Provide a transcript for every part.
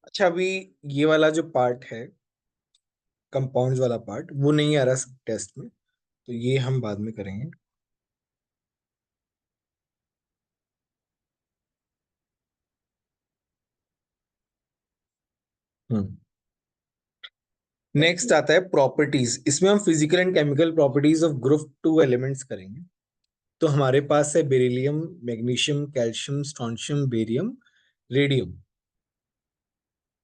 अच्छा, अभी ये वाला जो पार्ट है, कंपाउंड्स वाला पार्ट, वो नहीं आ रहा टेस्ट में, तो ये हम बाद में करेंगे। हम्म। नेक्स्ट आता है प्रॉपर्टीज। इसमें हम physical and chemical properties of group two elements करेंगे। तो हमारे पास है beryllium, magnesium, calcium, strontium, barium, radium.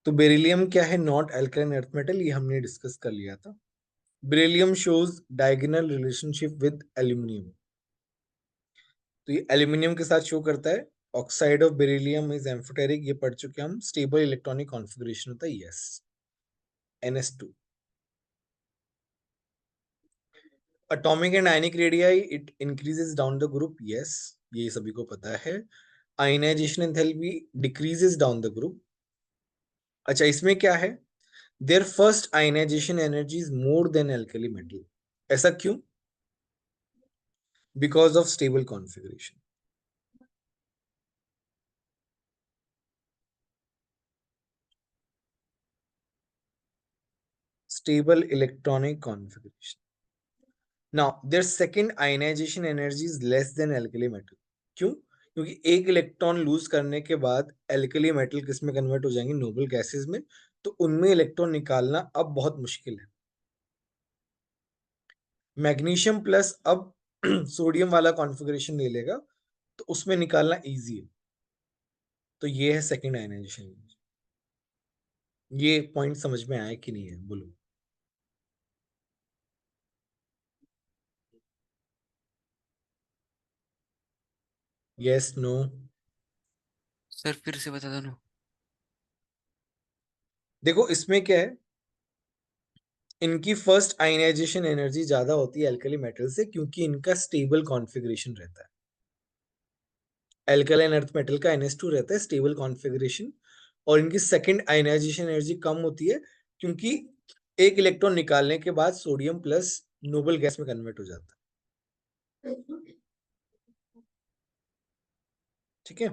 तो बेरिलियम क्या है? नॉट एल्कालाइन अर्थ मेटल, ये हमने डिस्कस कर लिया था। Beryllium shows diagonal relationship with aluminium. तो ये एल्यूमिनियम के साथ शो करता है। Oxide of beryllium is amphoteric, ये पढ़ चुके हम। स्टेबल इलेक्ट्रॉनिक कॉन्फ़िगरेशन होता है, yes, NS2। Atomic and ionic radii, it increases down the group, yes, ये सभी को पता है। Ionization enthalpy decreases down the group. अच्छा, इसमें क्या है? Their first ionization energy is more than alkali metal. ऐसा क्यों? Because of stable configuration. Stable electronic configuration. Now their second ionization energy is less than alkali metal. क्यों? क्योंकि एक electron lose करने के बाद एल्कली मेटल किस में कन्वर्ट हो जाएंगे? नोबल गैसेस में। तो उनमें इलेक्ट्रॉन निकालना अब बहुत मुश्किल है। मैग्नीशियम प्लस अब सोडियम वाला कॉन्फ़िगरेशन ले लेगा, तो उसमें निकालना इजी है। तो ये है सेकंड आयनाइजेशन। ये पॉइंट समझ में आया कि नहीं है, बोलो। Yes, no? सर फिर से बता दो ना। देखो इसमें क्या है, इनकी फर्स्ट आयनाइजेशन एनर्जी ज्यादा होती है एल्कली मेटल से, क्योंकि इनका स्टेबल कॉन्फ़िगरेशन रहता है। एल्कलाइन अर्थ मेटल का NH2 रहता है स्टेबल कॉन्फ़िगरेशन। और इनकी सेकंड आयनाइजेशन एनर्जी कम होती है, क्योंकि एक इलेक्ट्रॉन निकालने के बाद सोडियम प्लस नोबल गैस में कन्वर्ट हो जाता है। ठीक है।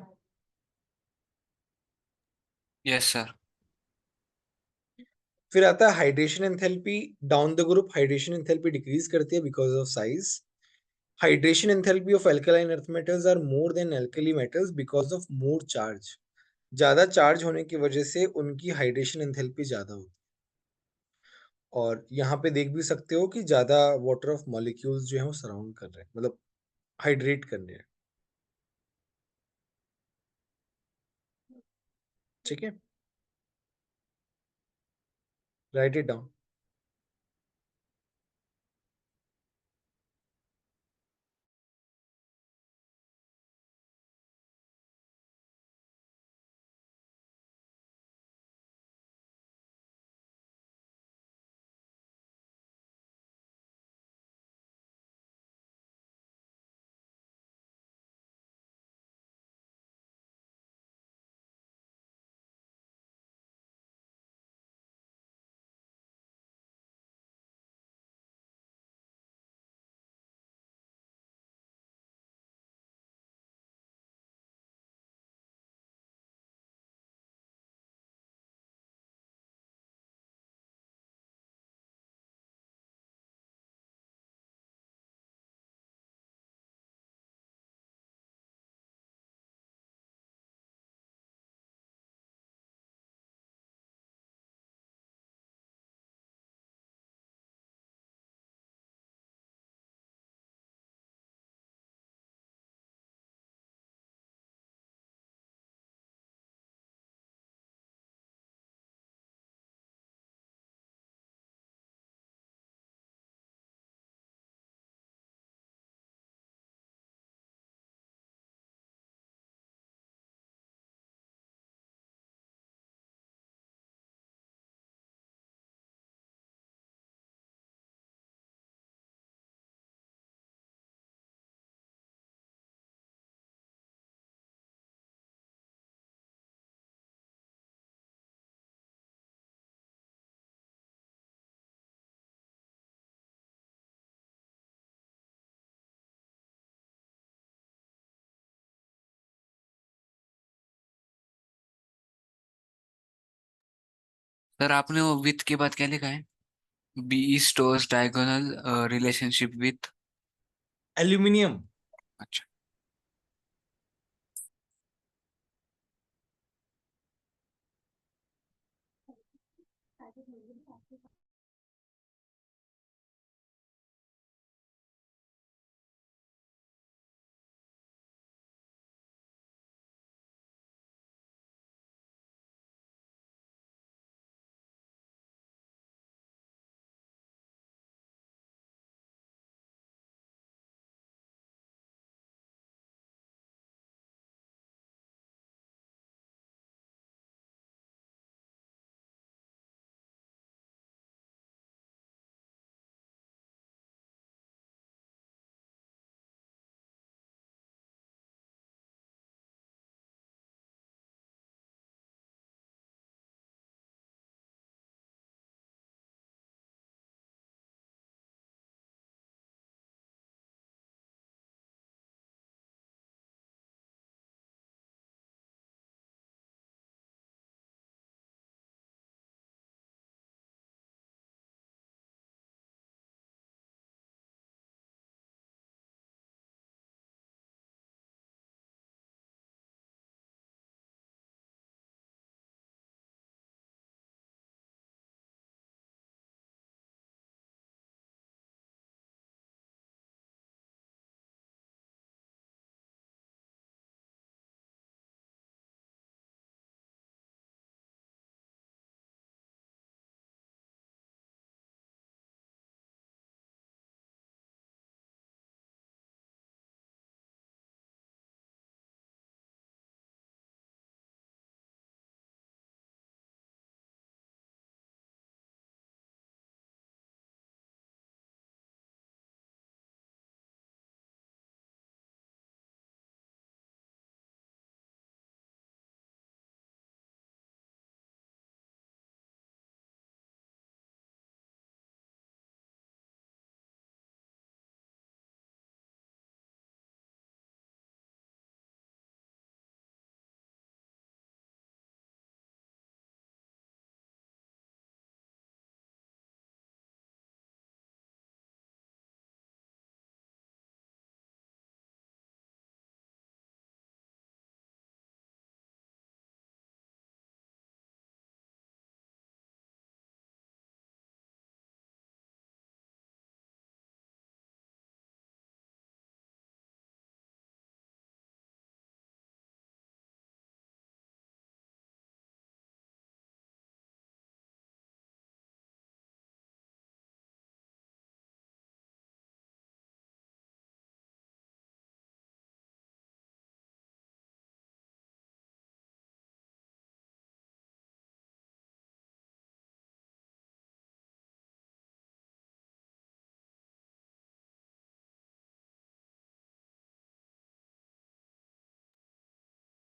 Yes sir. फिर आता है hydration enthalpy. Down the group hydration enthalpy decrease करती है because of size. Hydration enthalpy of alkaline earth metals are more than alkali metals because of more charge. ज्यादा चार्ज होने की वजह से उनकी हाइड्रेशन एंथैल्पी ज्यादा होती है। और यहाँ पे देख भी सकते हो कि ज्यादा वाटर ऑफ मॉलिक्यूल्स जो है वो सराउंड कर रहे हैं, मतलब हाइड्रेट कर रहे हैं। ठीक है, राइट इट डाउन। सर आपने वो विथ के बाद क्या लिखा है? B stores diagonal relationship with. Aluminium. अच्छा।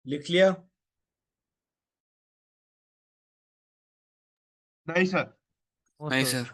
लिख लिया। नहीं सर। नहीं सर।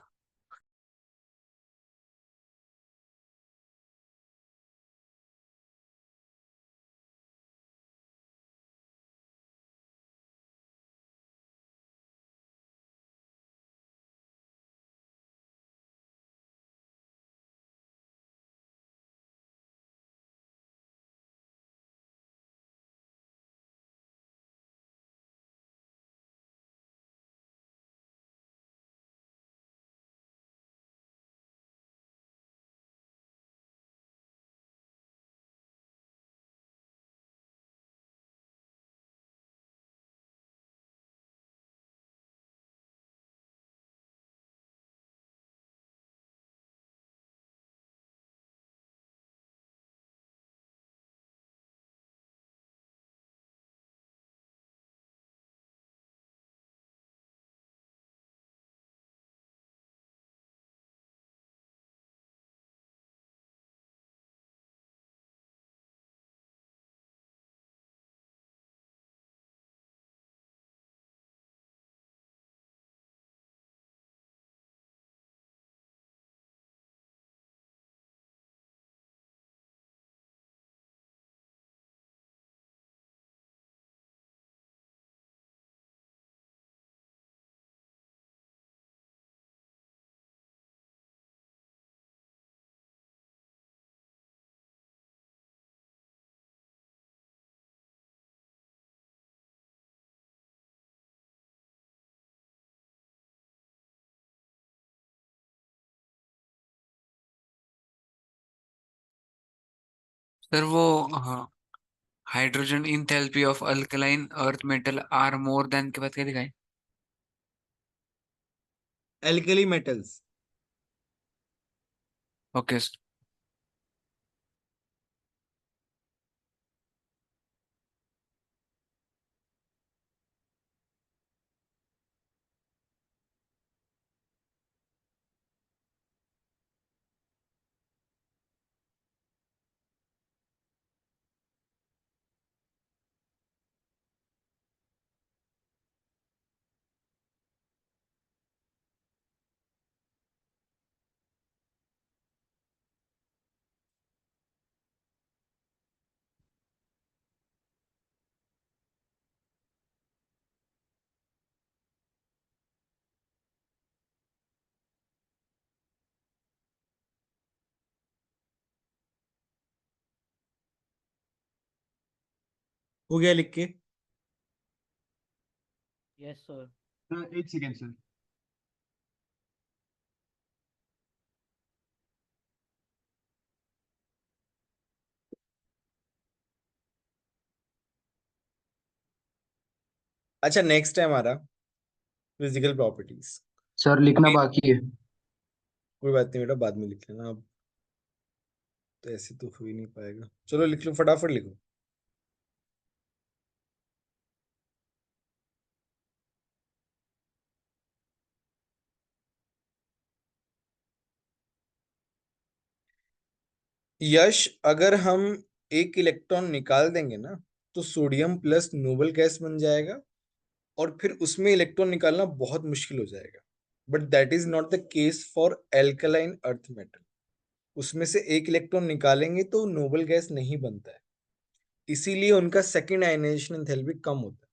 सर वो hydrogen enthalpy of alkaline earth metal are more than के बाद क्या लिखा है? Alkali metals. ओके। हो गया लिख के? Yes sir. एक सेकेंड सर। अच्छा, नेक्स्ट है हमारा फिजिकल प्रॉपर्टीज। सर लिखना बाकी है। कोई बात नहीं बेटा, बाद में लिख लेना अब, तो ऐसे तो हो ही नहीं पाएगा। चलो लिख लो, फटाफट लिखो। यश, अगर हम एक इलेक्ट्रॉन निकाल देंगे ना, तो सोडियम प्लस नोबल गैस बन जाएगा, और फिर उसमें इलेक्ट्रॉन निकालना बहुत मुश्किल हो जाएगा। But that is not the case for alkaline earth metal. उसमें से एक इलेक्ट्रॉन निकालेंगे तो नोबल गैस नहीं बनता है, इसीलिए उनका सेकेंड आयनाइजेशन एंथैल्पी कम होता है।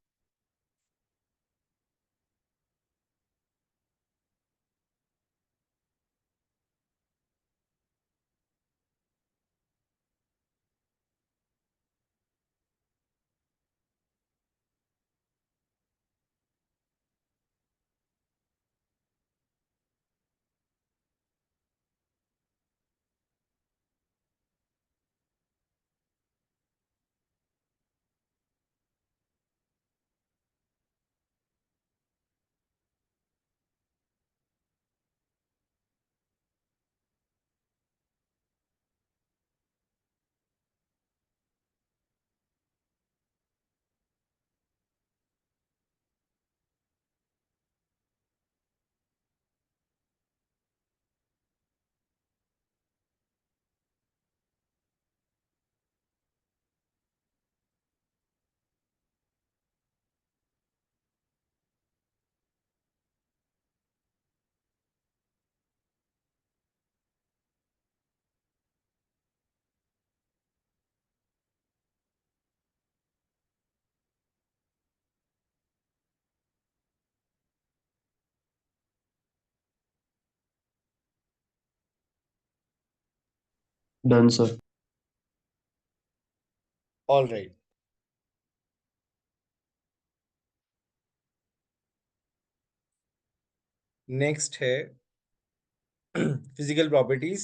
Done sir. All right. Next है फिजिकल प्रॉपर्टीज।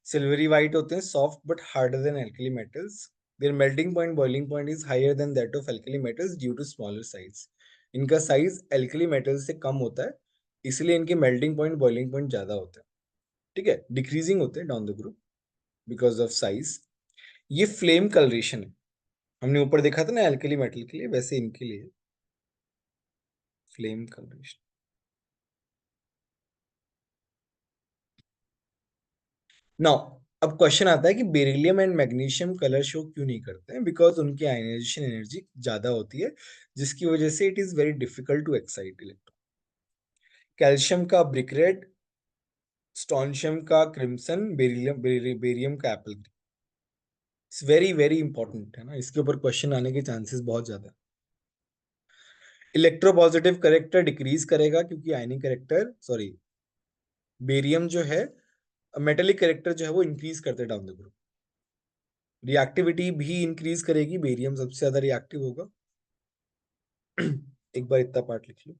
सिल्वरी वाइट होते हैं, soft but harder than alkali metals. Their melting point, boiling point is higher than that of alkali metals due to smaller size. इनका size alkali metals से कम होता है, इसलिए इनके मेल्टिंग पॉइंट, बॉइलिंग पॉइंट ज्यादा होता है। ठीक है, डिक्रीजिंग होते हैं down the group because of size. ये फ्लेम कलरेशन है, हमने ऊपर देखा था ना एल्कली मेटल के लिए, वैसे इनके लिए फ्लेम कलरेशन। नाउ अब क्वेश्चन आता है कि beryllium and magnesium colour show क्यों नहीं करते हैं? बिकॉज उनकी आयनाइजेशन एनर्जी ज्यादा होती है, जिसकी वजह से it is very difficult to excite electron. Calcium का ब्रिक रेड, स्ट्रोंशियम का क्रिम्सन, बेरियम का apple green. It's very very important है ना, इसके ऊपर क्वेश्चन आने के चांसेस बहुत ज्यादा है। इलेक्ट्रोपॉजिटिव करेक्टर डिक्रीज करेगा, क्योंकि आयनिक करेक्टर, सॉरी, बेरियम जो है, मेटेलिक करेक्टर जो है वो इंक्रीज करते डाउन द ग्रुप। रिएक्टिविटी भी इंक्रीज करेगी, बेरियम सबसे ज्यादा रिएक्टिव होगा। एक बार इतना पार्ट लिख लो।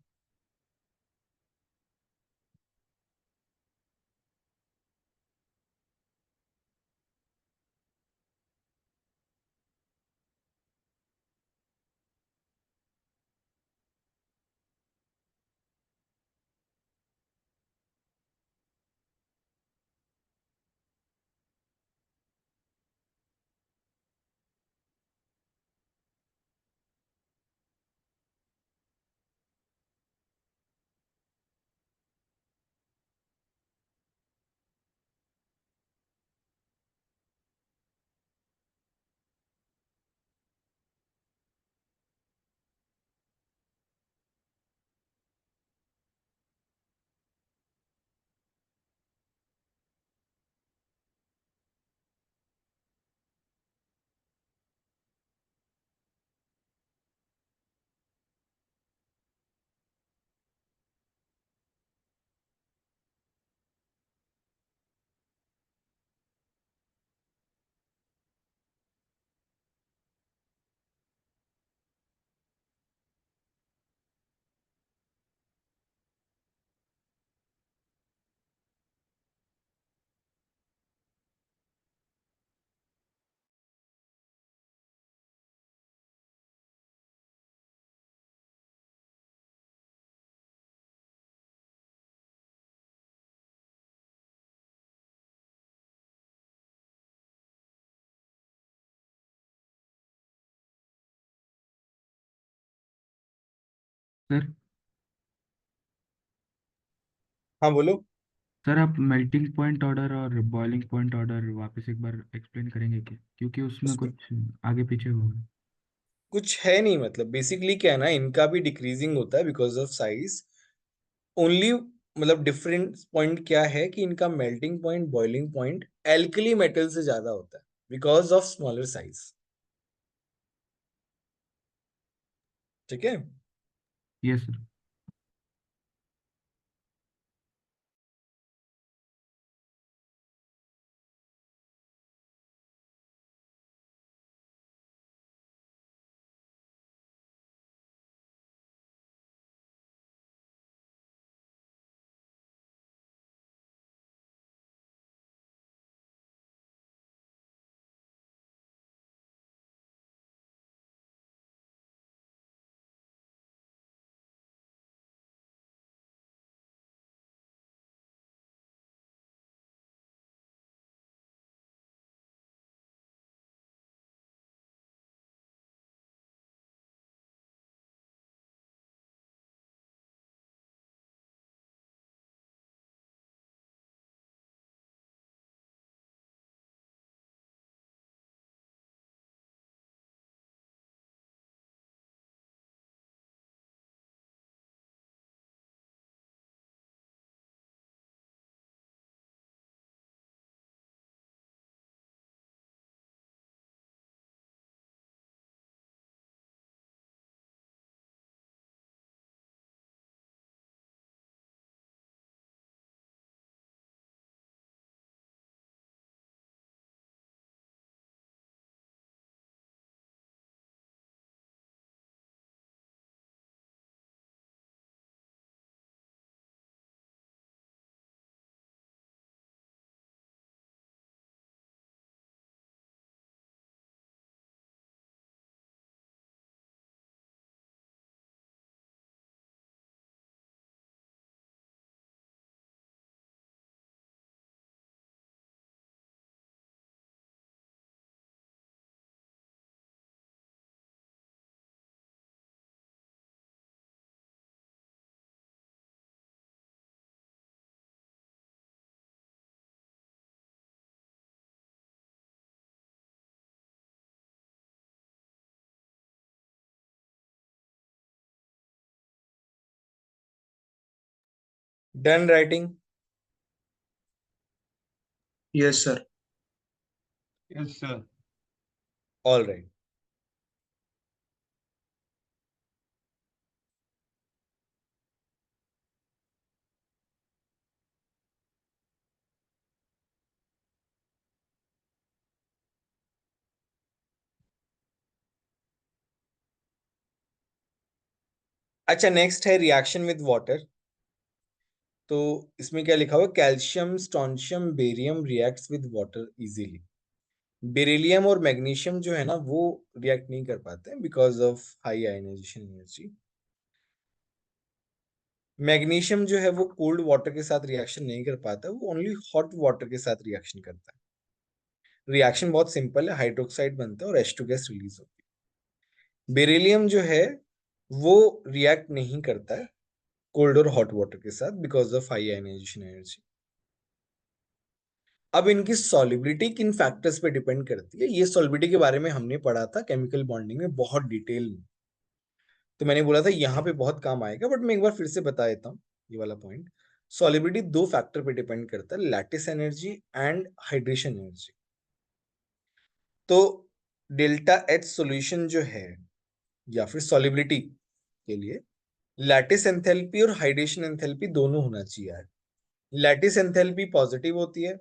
सर हाँ बोलो। सर आप मेल्टिंग पॉइंट ऑर्डर और बॉइलिंग पॉइंट ऑर्डर वापस एक बार एक्सप्लेन करेंगे क्या, क्योंकि उसमें उसमें कुछ आगे पीछे हुआ। कुछ है नहीं, मतलब बेसिकली क्या है ना, इनका भी डिक्रीजिंग होता है बिकॉज ऑफ साइज ओनली। मतलब डिफरेंट पॉइंट क्या है कि इनका melting point, boiling point alkali metal से ज्यादा होता है बिकॉज ऑफ स्मॉलर साइज। ठीक है। Yes sir. Done writing. Yes sir. Yes, sir. All right. अच्छा, नेक्स्ट है रिएक्शन विद वाटर। तो इसमें क्या लिखा हुआ, calcium strontium barium reacts with water easily. Beryllium और मैग्नीशियम जो है ना वो रिएक्ट नहीं कर पाते हैं because of high ionisation energy. Magnesium जो है वो कोल्ड वाटर के साथ रिएक्शन नहीं कर पाता, वो ओनली हॉट वाटर के साथ रिएक्शन करता है। रिएक्शन बहुत सिंपल है, हाइड्रोक्साइड बनता है और H2 गैस रिलीज होती है। बेरिलियम जो है वो रिएक्ट नहीं करता है कोल्ड और हॉट वाटर के साथ because of high ionisation energy. अब इनकी सॉल्युबिलिटी किन फैक्टर्स पे डिपेंड करती है, ये सॉल्युबिलिटी के बारे में हमने पढ़ा था केमिकल बॉन्डिंग में बहुत डिटेल में। तो मैंने बोला था यहाँ पे बहुत काम आएगा, बट मैं एक बार फिर से बता देता हूँ ये वाला पॉइंट। सॉल्युबिलिटी दो फैक्टर पे डिपेंड करता है, lattice energy and hydration energy. तो डेल्टा एच सॉल्यूशन जो है या फिर सॉल्युबिलिटी के लिए लैटिस एंथैल्पी और हाइड्रेशन एंथैल्पी दोनों होना चाहिए। लैटिस एंथैल्पी पॉजिटिव होती है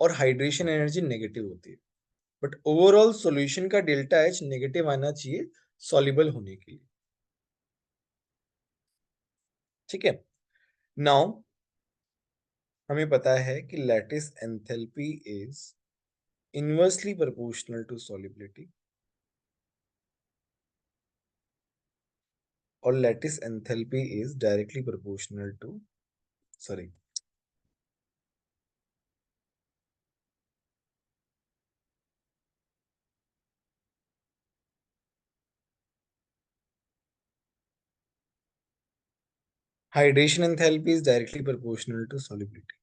और हाइड्रेशन एनर्जी नेगेटिव होती है, बट ओवरऑल सॉल्यूशन का डेल्टा एच नेगेटिव आना चाहिए सॉल्युबल होने के लिए। ठीक है। नाउ हमें पता है कि lattice enthalpy is inversely proportional to solubility और lattice enthalpy is directly proportional to, sorry, Hydration enthalpy is directly proportional to solubility.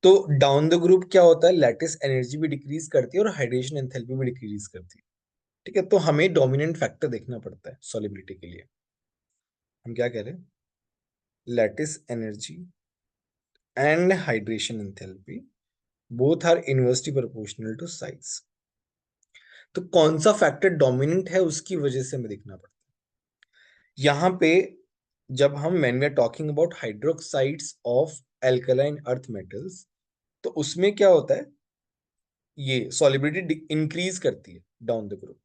तो डाउन द ग्रुप क्या होता है, लैटिस एनर्जी भी डिक्रीज करती है और हाइड्रेशन एंथैल्पी भी डिक्रीज करती है। ठीक है, तो हमें डोमिनेंट फैक्टर देखना पड़ता है सॉलिबिलिटी के लिए। हम क्या कह रहे हैं, lattice energy and hydration enthalpy both are inversely proportional to size. तो कौन सा फैक्टर डोमिनेंट है उसकी वजह से हमें देखना पड़ता है। यहां पे जब हम when we are talking about hydroxides of alkaline earth metals, तो उसमें क्या होता है, ये सॉलिबिलिटी इंक्रीज करती है डाउन द ग्रुप।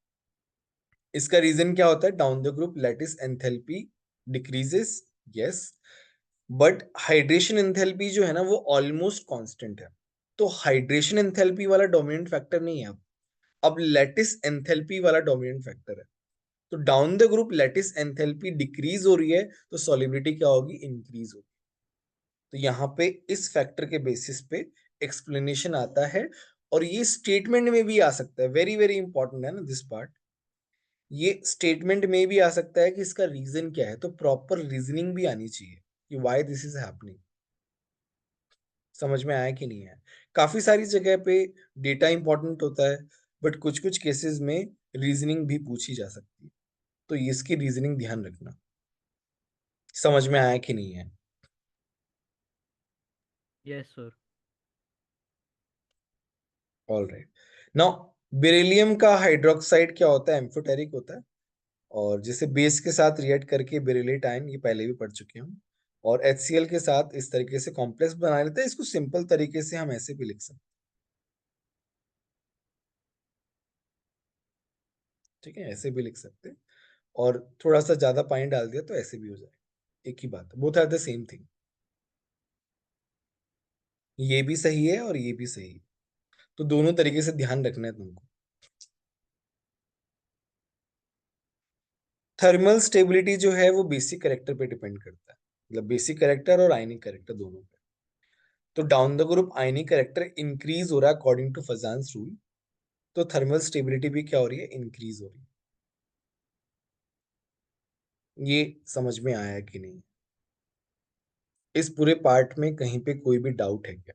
इसका रीजन क्या होता है, down the group lattice enthalpy decreases, yes, but hydration enthalpy जो है ना वो ऑलमोस्ट कांस्टेंट है। तो हाइड्रेशन एंथैल्पी वाला डोमिनेंट फैक्टर नहीं है अब लैटिस एंथैल्पी वाला डोमिनेंट फैक्टर है। तो down the group lattice enthalpy decrease हो रही है तो सॉलिबिलिटी क्या होगी, इंक्रीज होगी। तो यहाँ पे इस फैक्टर के बेसिस पे एक्सप्लेनेशन आता है, और ये स्टेटमेंट में भी आ सकता है। वेरी वेरी इंपॉर्टेंट है ना दिस पार्ट। ये स्टेटमेंट में भी आ सकता है कि इसका रीजन क्या है, तो प्रॉपर रीजनिंग भी आनी चाहिए कि व्हाई दिस इज हैपनिंग। समझ में आया कि नहीं है। काफी सारी जगह पे डेटा इंपॉर्टेंट होता है, बट कुछ कुछ केसेस में रीजनिंग भी पूछी जा सकती है, तो इसकी रीजनिंग ध्यान रखना। समझ में आया कि नहीं है। Yes, sir. All right, now beryllium का हाइड्रोक्साइड क्या होता है, एम्फोटेरिक होता है, और जैसे बेस के साथ रिएक्ट करके बेरिलेट आयन, ये पहले भी पढ़ चुके हम, और HCl के साथ इस तरीके से कॉम्प्लेक्स बना लेते हैं। इसको सिंपल तरीके से हम ऐसे भी लिख सकते हैं, ठीक है, ऐसे भी लिख सकते हैं, और थोड़ा सा ज्यादा पानी डाल दिया तो ऐसे भी हो जाए, एक ही बात है, both are the same thing. ये भी सही है और ये भी सही है, तो दोनों तरीके से ध्यान रखना है तुमको। थर्मल स्टेबिलिटी जो है वो बेसिक कैरेक्टर पे डिपेंड करता है, मतलब बेसिक कैरेक्टर और आयनिक कैरेक्टर दोनों पे। तो down the group ionic character increase हो रहा है अकॉर्डिंग टू फजान्स रूल, तो थर्मल स्टेबिलिटी भी क्या हो रही है, इंक्रीज हो रही है। ये समझ में आया कि नहीं, इस पूरे पार्ट में कहीं पे कोई भी डाउट है क्या?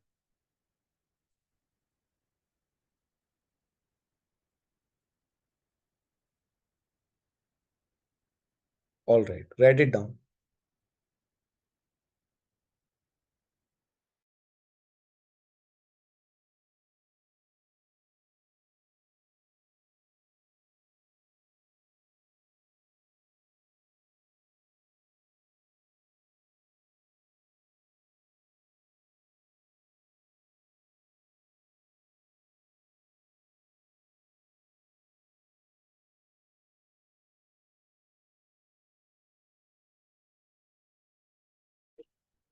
All right, right it down.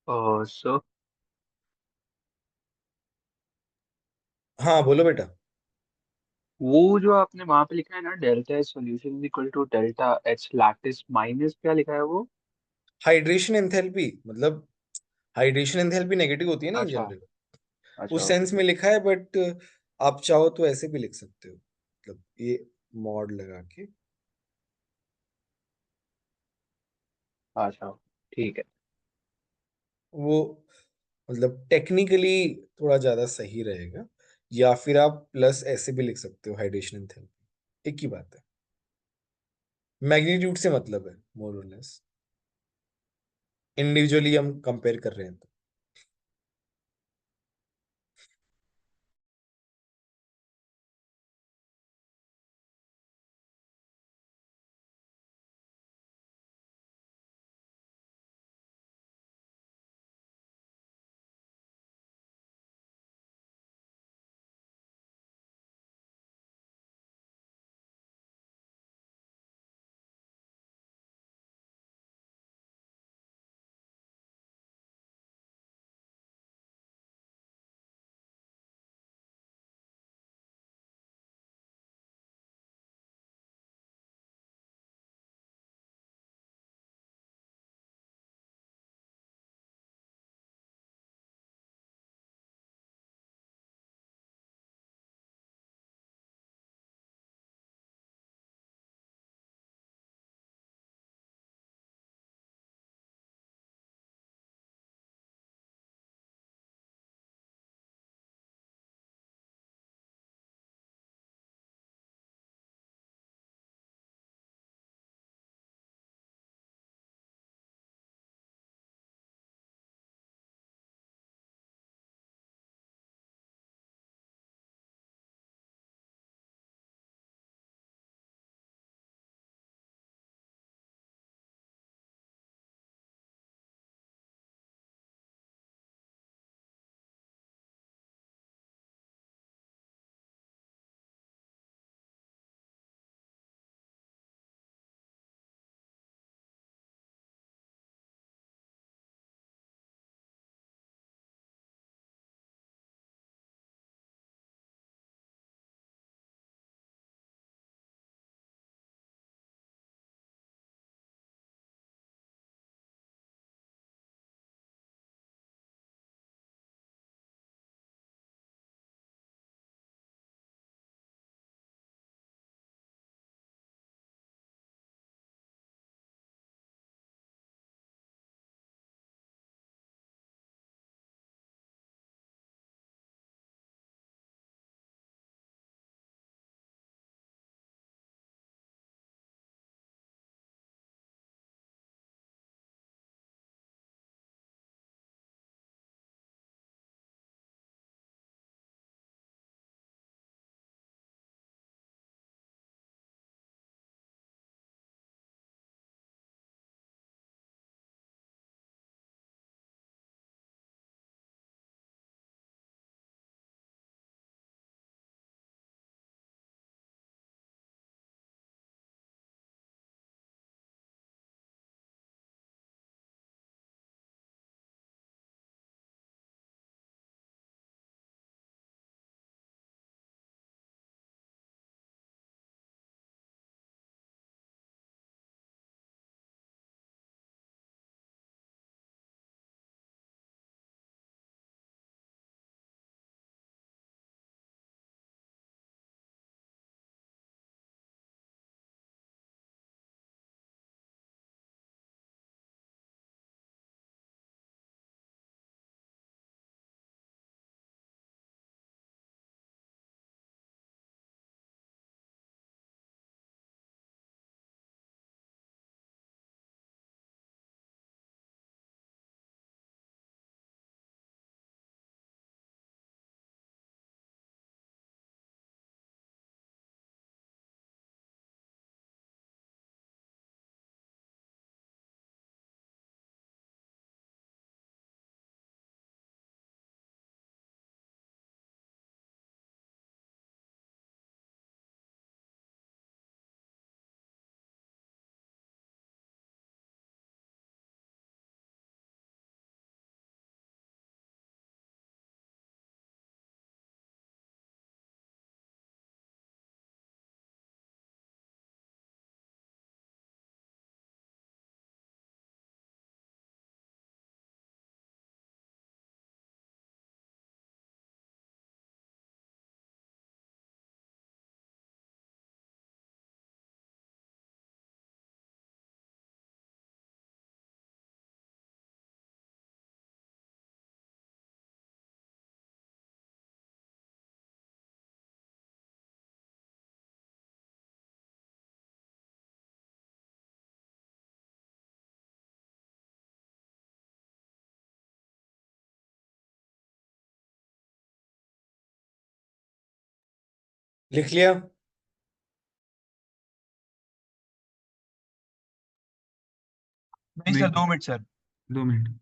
Sir हाँ बोलो बेटा। वो जो आपने वहां पे लिखा है ना, delta H solution is equal to delta H lattice minus, क्या लिखा है वो? हाइड्रेशन एंथैल्पी, मतलब हाइड्रेशन एंथैल्पी नेगेटिव होती है ना इन अच्छा। जनरल, अच्छा, उस ओके। सेंस में लिखा है, बट आप चाहो तो ऐसे भी लिख सकते हो, मतलब ये मॉड लगा के। अच्छा, ठीक है। वो मतलब टेक्निकली थोड़ा ज्यादा सही रहेगा, या फिर आप प्लस ऐसे भी लिख सकते हो, हाइड्रेशन एंथैल्पी एक ही बात है, मैग्नीट्यूड से मतलब है मोर और लेस, इंडिविजुअली हम कंपेयर कर रहे हैं तो। लिख लिया? नहीं सर, नहीं 2 minute sir. 2 minute.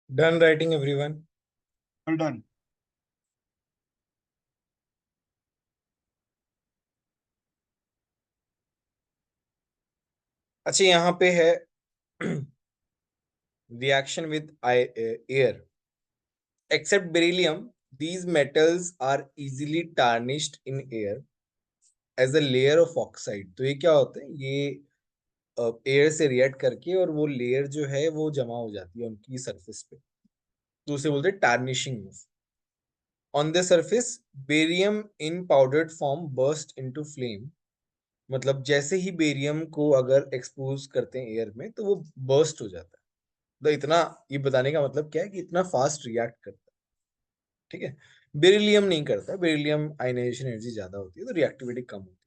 Done writing, everyone? Well done. अच्छा, यहाँ पे है reaction with air. Except beryllium, these metals are easily tarnished in air as a layer of oxide. तो ये क्या होता है, ये एयर से रिएक्ट करके और वो लेयर जो है वो जमा हो जाती है उनकी सरफेस पे, तो उसे बोलते हैं tarnishing. On the surface barium in powdered form burst into flame, मतलब जैसे ही बेरियम को अगर एक्सपोज करते हैं एयर में तो वो बर्स्ट हो जाता है। तो इतना, ये बताने का मतलब क्या है कि इतना फास्ट रिएक्ट करता है, ठीक है। बेरिलियम नहीं करता, बेरिलियम आयनाइजेशन एनर्जी ज्यादा होती है तो रिएक्टिविटी कम होती है।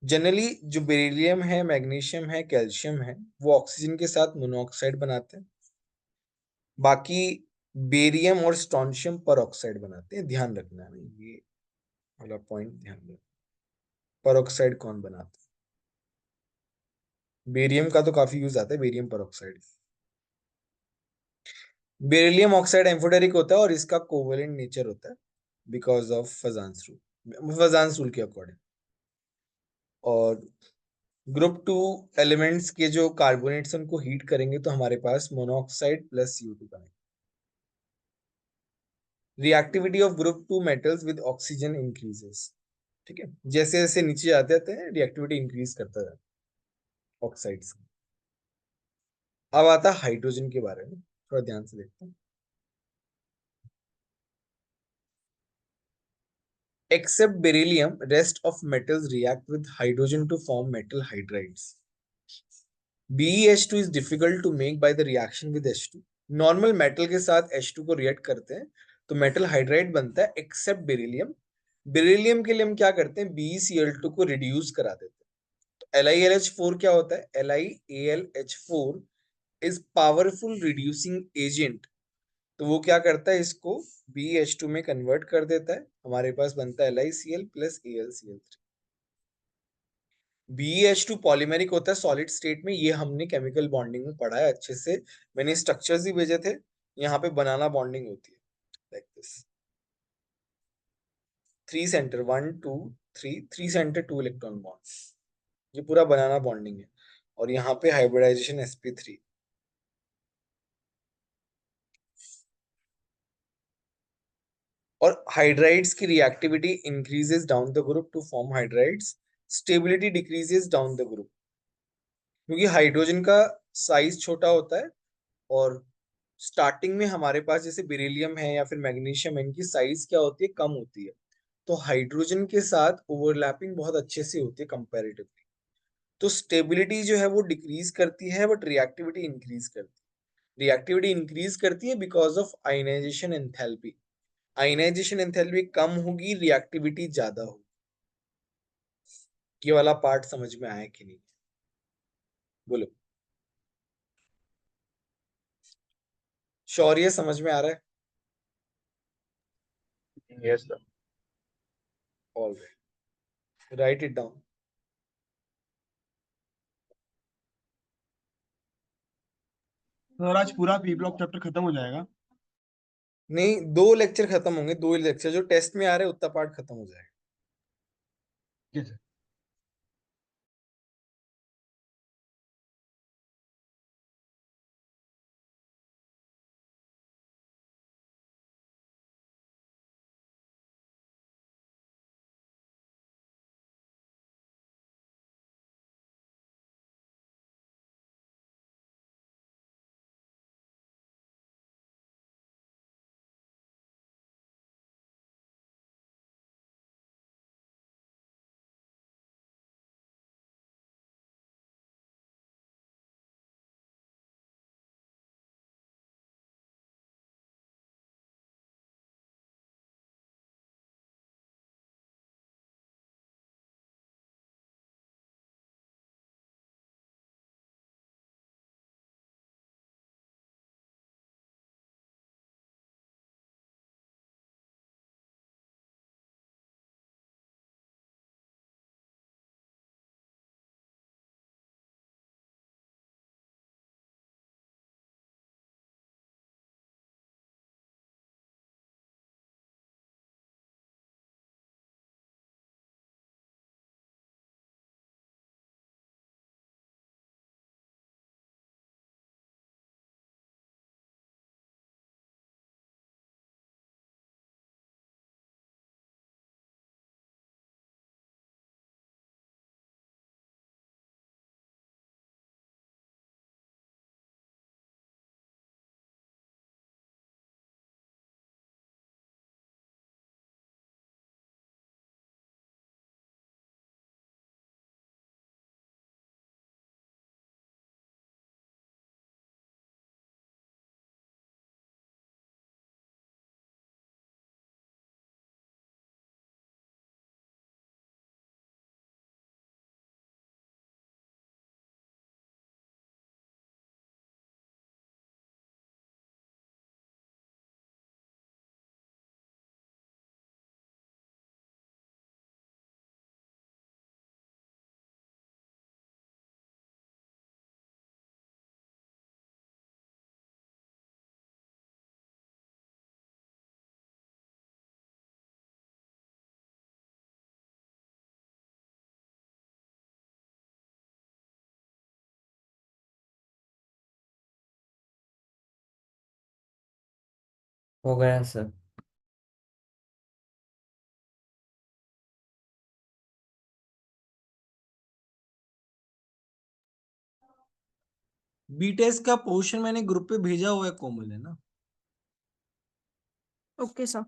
जनरली जो बेरिलियम है, मैग्नीशियम है, कैल्शियम है, वो ऑक्सीजन के साथ मोनोऑक्साइड बनाते हैं। बाकी बेरियम और स्ट्रोंशियम पर ऑक्साइड बनाते हैं। ध्यान रखना है ये वाला पॉइंट, ध्यान रखना। पर ऑक्साइड कौन बनाता है? बेरियम का तो काफी यूज आता है, बेरियम पर ऑक्साइड। बेरिलियम ऑक्साइड एम्फोटेरिक होता है और इसका कोवेलेंट नेचर होता है बिकॉज ऑफ फजान्स रूल, फजान्स रूल के अकॉर्डिंग। और ग्रुप 2 एलिमेंट्स के जो कार्बोनेट्स उनको हीट करेंगे तो हमारे पास मोनोऑक्साइड प्लस CO2 बनेगा। Reactivity of group 2 metals with oxygen increases, ठीक है। जैसे जैसे नीचे जाते जाते हैं रिएक्टिविटी इंक्रीज करता जाता है ऑक्साइड्स। अब आता है हाइड्रोजन के बारे में, थोड़ा ध्यान से देखते हैं। Except beryllium, rest of metals react with hydrogen to form metal hydrides. BeH2 is difficult to make by the reaction with H2. Normal metal के साथ H2 को रिएक्ट करते हैं तो मेटल हाइड्राइड बनता है, एक्सेप्ट बेरिलियम। बेरिलियम के लिए हम क्या करते हैं, BeCl2 को रिड्यूस करा देते हैं। तो LiAlH4 क्या होता है, LiAlH4 is powerful reducing agent। तो वो क्या करता है, इसको BH2 में कन्वर्ट कर देता है, हमारे पास बनता है LiCl plus AlCl3। BH2 polymeric होता है सॉलिड स्टेट में, ये हमने केमिकल बॉन्डिंग में पढ़ा है अच्छे से, मैंने स्ट्रक्चर्स ही भेजे थे। यहाँ पे बनाना बॉन्डिंग होती है like this, 3 centre 1 2 3, 3 centre 2 electron bonds, ये पूरा बनाना बॉन्डिंग है। और यहाँ पे हाइब्रिडाइजेशन sp3। और हाइड्राइड्स की reactivity increases down the group to form hydrides, stability decreases down the group, क्योंकि हाइड्रोजन का साइज छोटा होता है और स्टार्टिंग में हमारे पास जैसे बेरिलियम है या फिर मैग्नीशियम है, इनकी साइज क्या होती है, कम होती है, तो हाइड्रोजन के साथ ओवरलैपिंग बहुत अच्छे से होती है कंपैरेटिवली, तो स्टेबिलिटी जो है वो डिक्रीज करती है बट रिएक्टिविटी इंक्रीज करती है। रिएक्टिविटी इंक्रीज करती है because of ionization enthalpy, ionization enthalpy कम होगी, रिएक्टिविटी ज्यादा होगी। ये वाला पार्ट समझ में आया कि नहीं, बोलो। शौर्य समझ में आ रहा है? Yes sir. All right, right it down. Sir आज पूरा पी ब्लॉक चैप्टर खत्म हो जाएगा? नहीं, 2 लेक्चर खत्म होंगे, 2 लेक्चर जो टेस्ट में आ रहे हैं उतना पार्ट खत्म हो जाएगा। ठीक है सर। हो गया सर। बी टेस्ट का पोर्शन मैंने ग्रुप पे भेजा हुआ है, कोमल, है ना? Okay sir.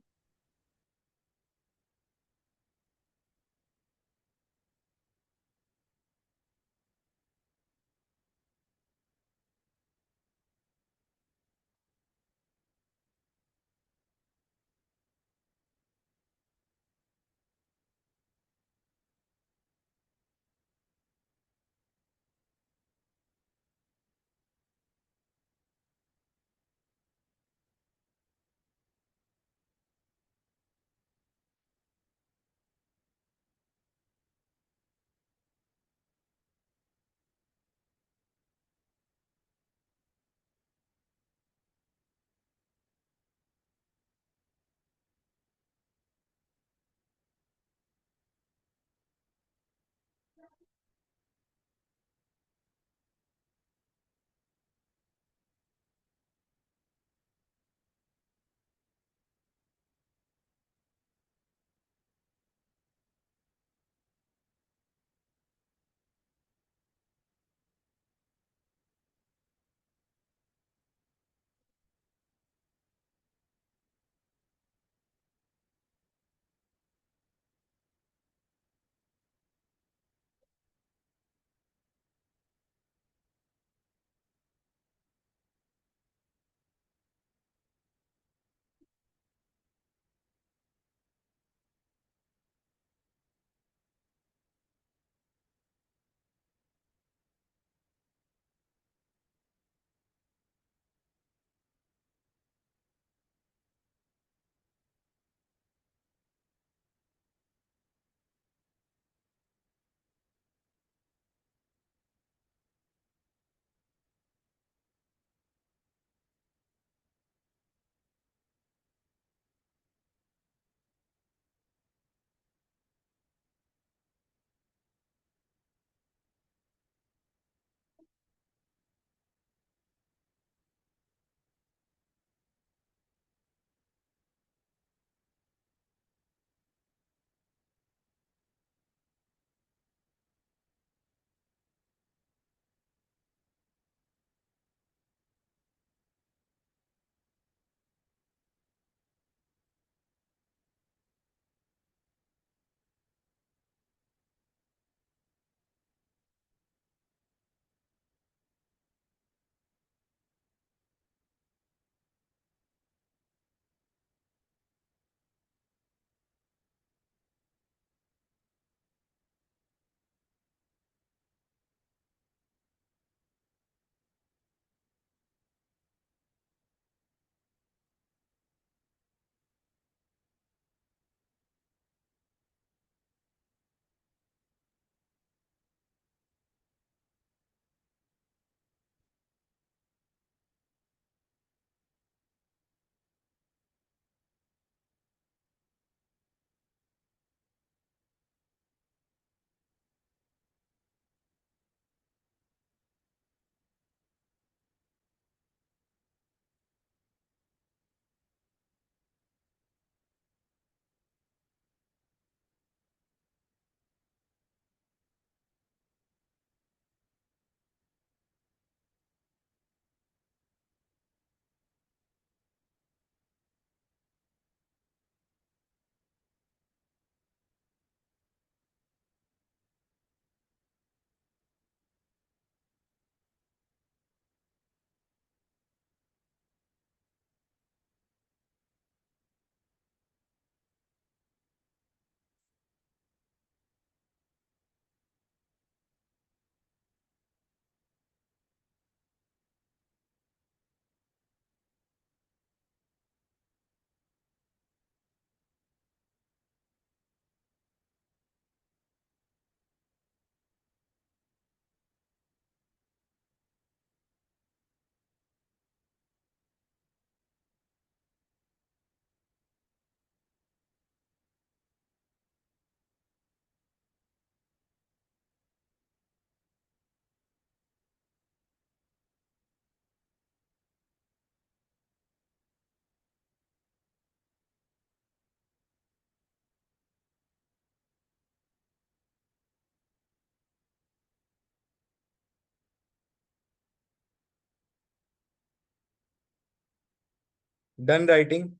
Done writing?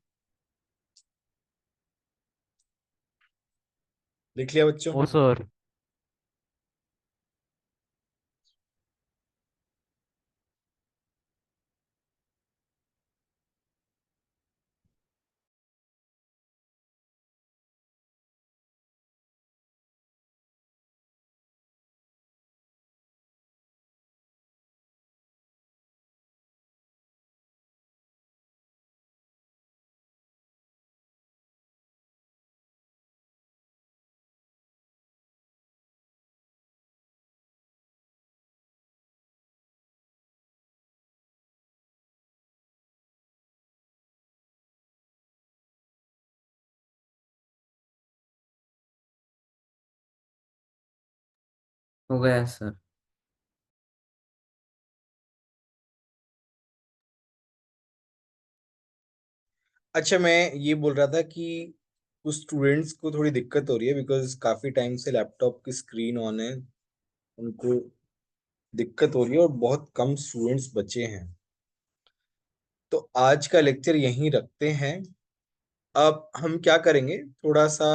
लिख लिया बच्चों? ओ सर। हो गया सर। अच्छा, मैं ये बोल रहा था कि कुछ स्टूडेंट्स को थोड़ी दिक्कत हो रही है बिकॉज काफी टाइम से लैपटॉप की स्क्रीन ऑन है, उनको दिक्कत हो रही है और बहुत कम स्टूडेंट्स बचे हैं। तो आज का लेक्चर यहीं रखते हैं। अब हम क्या करेंगे, थोड़ा सा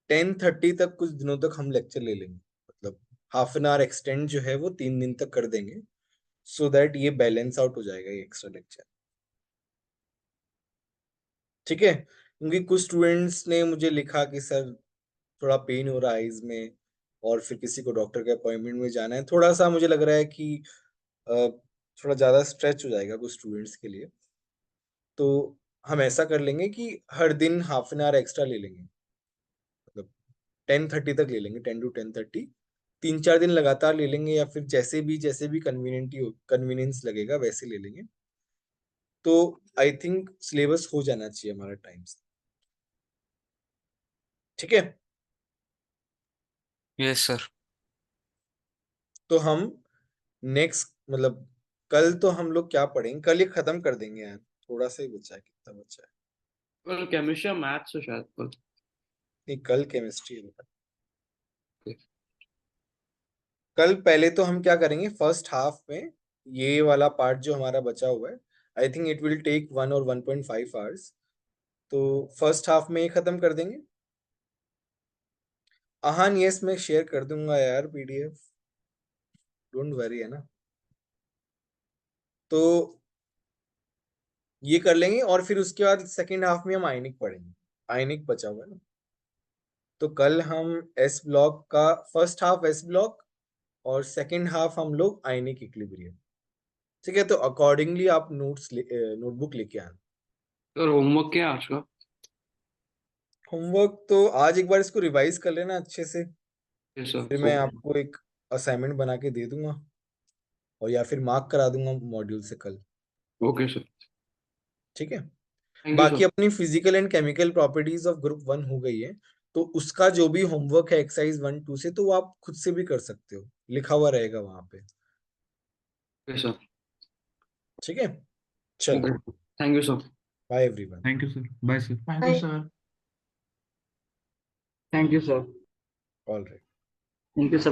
10:30 तक कुछ दिनों तक हम लेक्चर ले लेंगे, मतलब हाफ एन आवर एक्सटेंड जो है वो 3 दिन तक कर देंगे, सो दैट ये बैलेंस आउट हो जाएगा ये एक्स्ट्रा लेक्चर। ठीक है, क्योंकि कुछ स्टूडेंट्स ने मुझे लिखा कि सर थोड़ा पेन हो रहा है आईज में, और फिर किसी को डॉक्टर के अपॉइंटमेंट में जाना है, थोड़ा सा मुझे लग रहा है कि थोड़ा ज्यादा स्ट्रेच हो जाएगा कुछ स्टूडेंट्स के लिए। तो हम ऐसा कर लेंगे कि हर दिन हाफ एन आवर एक्स्ट्रा ले लेंगे, मतलब 10:30 तक ले लेंगे, 10 to 10:30, 3-4 दिन लगातार ले लेंगे, या फिर जैसे भी कन्वीनियंस लगेगा वैसे ले लेंगे। तो आई थिंक सिलेबस हो जाना चाहिए हमारा टाइम से। ठीक है, यस सर। तो हम नेक्स्ट मतलब कल तो हम लोग क्या पढ़ेंगे, कल ये खत्म कर देंगे यार, थोड़ा सा ही बचा है, कितना बचा है? कल केमिस्ट्री या मैथ्स है शायद कल। नहीं, कल केमिस्ट्री है बेटा। कल पहले तो हम क्या करेंगे, फर्स्ट हाफ में ये वाला पार्ट जो हमारा बचा हुआ है, I think it will take 1 और 1.5 आवर्स, तो फर्स्ट हाफ में ये खत्म कर देंगे। आहान यस, मैं शेयर कर दूंगा यार पीडीएफ, डोंट वरी, है ना? तो ये कर लेंगे और फिर उसके बाद सेकेंड हाफ में हम आयनिक पढ़ेंगे, आयनिक बचा हुआ है ना। तो कल हम एस ब्लॉक का फर्स्ट हाफ एस ब्लॉक और सेकेंड हाफ हम लोग आयनिक इक्विलिब्रियम। ठीक है, तो अकॉर्डिंगली आप नोटबुक लेके आना। सर होमवर्क क्या है आज का? होमवर्क तो आज एक बार इसको रिवाइज कर लेना अच्छे से, यस सर। फिर मैं आपको एक असाइनमेंट बना के दे दूंगा, और या फिर मार्क करा दूंगा मॉड्यूल से कल। Okay sir. ठीक है, थैंक यू बाकी सर। अपनी physical and chemical properties of group 1 हो गई है, तो उसका जो भी होमवर्क है एक्सरसाइज 1-2 से, तो वो आप खुद से भी कर सकते हो, लिखा हुआ रहेगा वहां पे। Okay sir. ठीक है, चलो, thank you sir. Bye everyone. Thank you sir, bye sir. Thank you sir. Thank you sir. All right. Thank you sir.